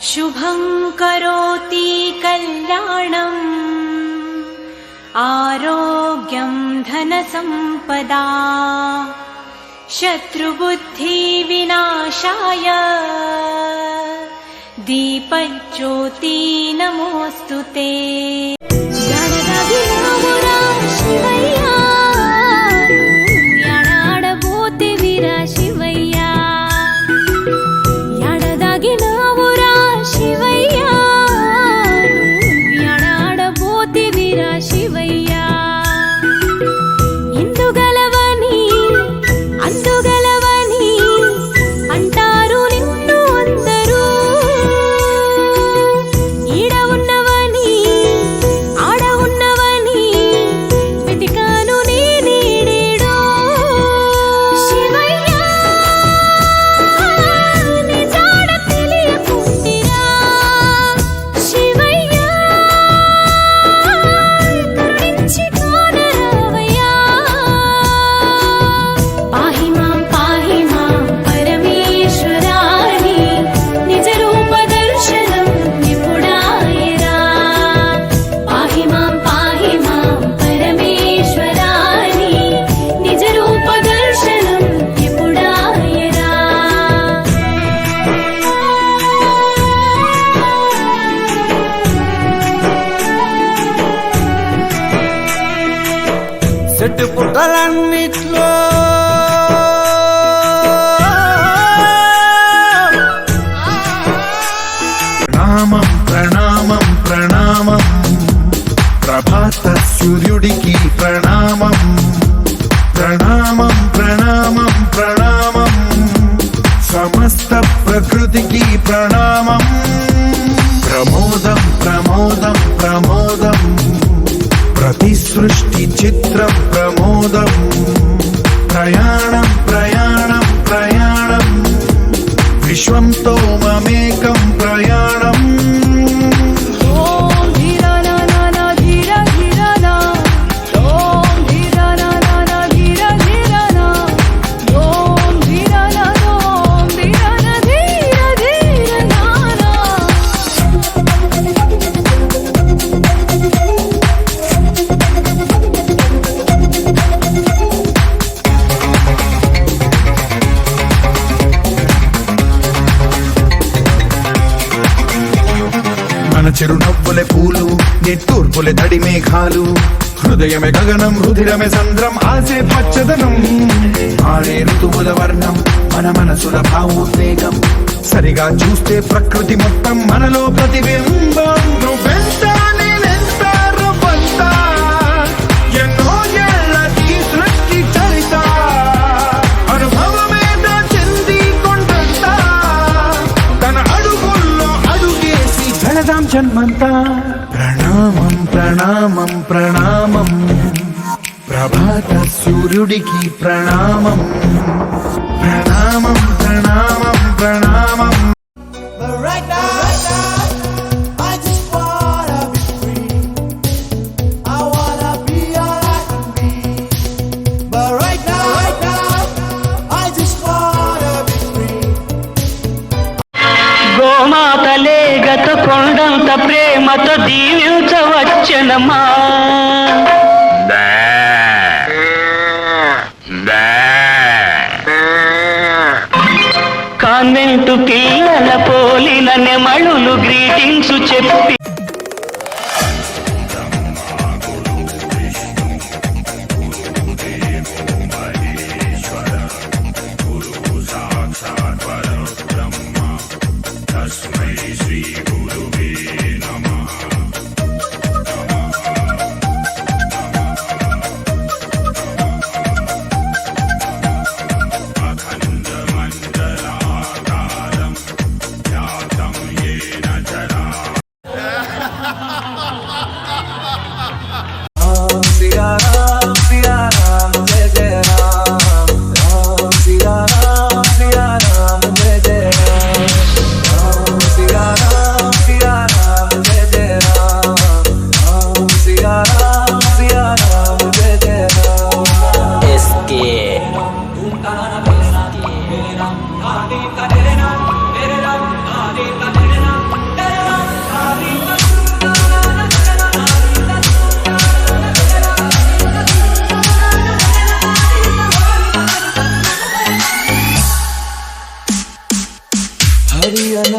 शुभं करोति कल्याणम् आरोग्यं धनसम्पदा शत्रुबुद्धिविनाशाय दीपज्योति नमोस्तुते। చెట్టుపుట్టలన్నిట్లో ప్రణామం ప్రణామం ప్రణామం ప్రభాత సూర్యుడికి ప్రణామం ప్రణామం ప్రణామం ప్రణామం సమస్త ప్రకృతికి ప్రణామం ప్రమోదం ప్రమోదం ప్రమోదం ప్రతి సృష్టి చిత్రం ప్రమోదం ప్రయాణం ప్రయాణం ప్రయాణం విశ్వంతో మమేకం ప్రయాణం చిరునవ్వులే పూలు నిట్టూర్పులే తడి మేఘాలు హృదయమే గగనం రుధిరమే సంద్రం ఆసే పచ్చదనం ఆడే ఋతువుల వర్ణం మన మనసుల భావోద్వేగం సరిగా చూస్తే ప్రకృతి మొత్తం మనలో ప్రతిబింబం నువ్వెంత నేనెంత రూపంత ఎన్నో ఏళ్ళది సృష్టి చరిత అనుభవమే చెంది కొండంత తన అడుగుల్లో అడుగేసి జనదాం జన్మంతా ప్రణామం ప్రణామం ప్రణామం ప్రభాత సూర్యుడికి ప్రణామం ప్రణామం ప్రణామం ప్రణామం గోమాతలే గత కొండంత ప్రేమతో దీవించవచ్చనమా కాన్వెంటు పిల్లల పోలిన నెమళులు గ్రీటింగ్స్ చెప్పి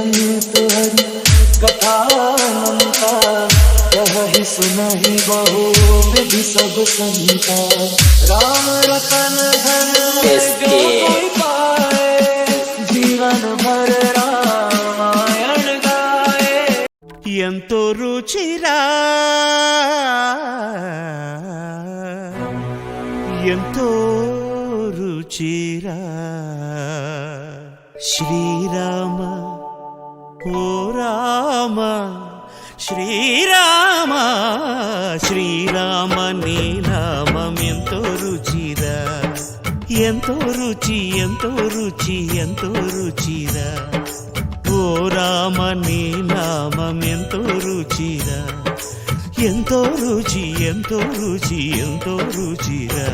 संत हरि कथा अनंता कहि सुनहि बहु विधि सब संता राम रतन धन जो कोई पाए जीवन भर रामायण गाए ఎంతో రుచిరా ఎంతో రుచిరా శ్రీరామ ఓ రామ శ్రీరామ శ్రీరామ నీ నామం ఎంతో రుచిరా ఎంతో రుచి ఎంతో రుచి ఎంతో రుచిరా ఓ రామ నీ నామం ఎంతో రుచిరా ఎంతో రుచి ఎంతో రుచి ఎంతో రుచిరా